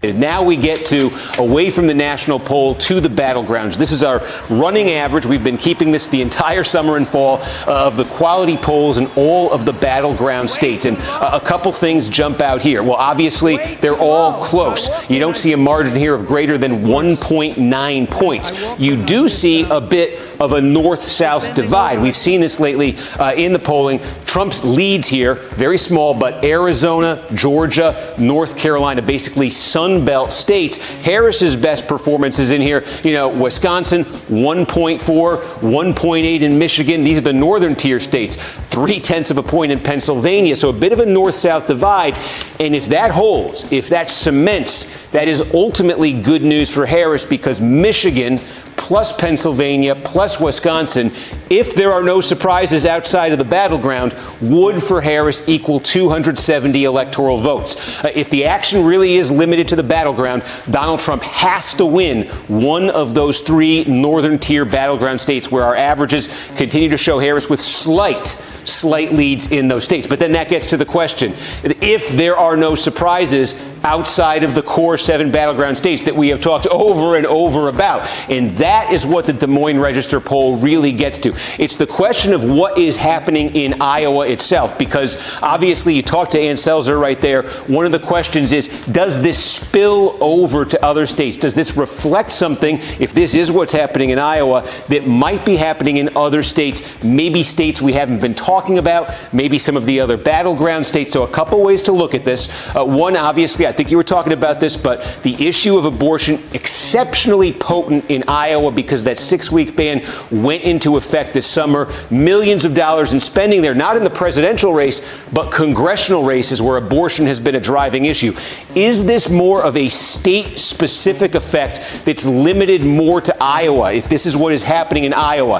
Now we get to away from the national poll to the battlegrounds. This is our running average. We've been keeping this the entire summer and fall of the quality polls in all of the battleground states. And a couple things jump out here. Well, obviously, they're all close. You don't see a margin here of greater than 1.9 points. You do see a bit of a north-south divide. We've seen this lately in the polling. Trump's leads here, very small, but Arizona, Georgia, North Carolina, basically Sun Belt states. Harris's best performances in here, Wisconsin, 1.4, 1.8 in Michigan. These are the northern tier states. 0.3 of a point in Pennsylvania. So a bit of a north-south divide. And if that holds, if that cements, that is ultimately good news for Harris, because Michigan plus Pennsylvania plus Wisconsin, if there are no surprises outside of the battleground, would for Harris equal 270 electoral votes. If the action really is limited to the battleground, Donald Trump has to win one of those three northern tier battleground states where our averages continue to show Harris with slight leads in those states. But then that gets to the question, if there are no surprises outside of the core 7 battleground states that we have talked over and over about. And that is what the Des Moines Register poll really gets to. It's the question of what is happening in Iowa itself, because obviously you talked to Ann Selzer right there. One of the questions is, does this spill over to other states? Does this reflect something, if this is what's happening in Iowa, that might be happening in other states, maybe states we haven't been talking about, maybe some of the other battleground states? So a couple ways to look at this. One, obviously, I think you were talking about this, but the issue of abortion exceptionally potent in Iowa because that 6-week ban went into effect this summer. Millions of dollars in spending there, not in the presidential race, but congressional races where abortion has been a driving issue. Is this more of a state-specific effect that's limited more to Iowa, if this is what is happening in Iowa?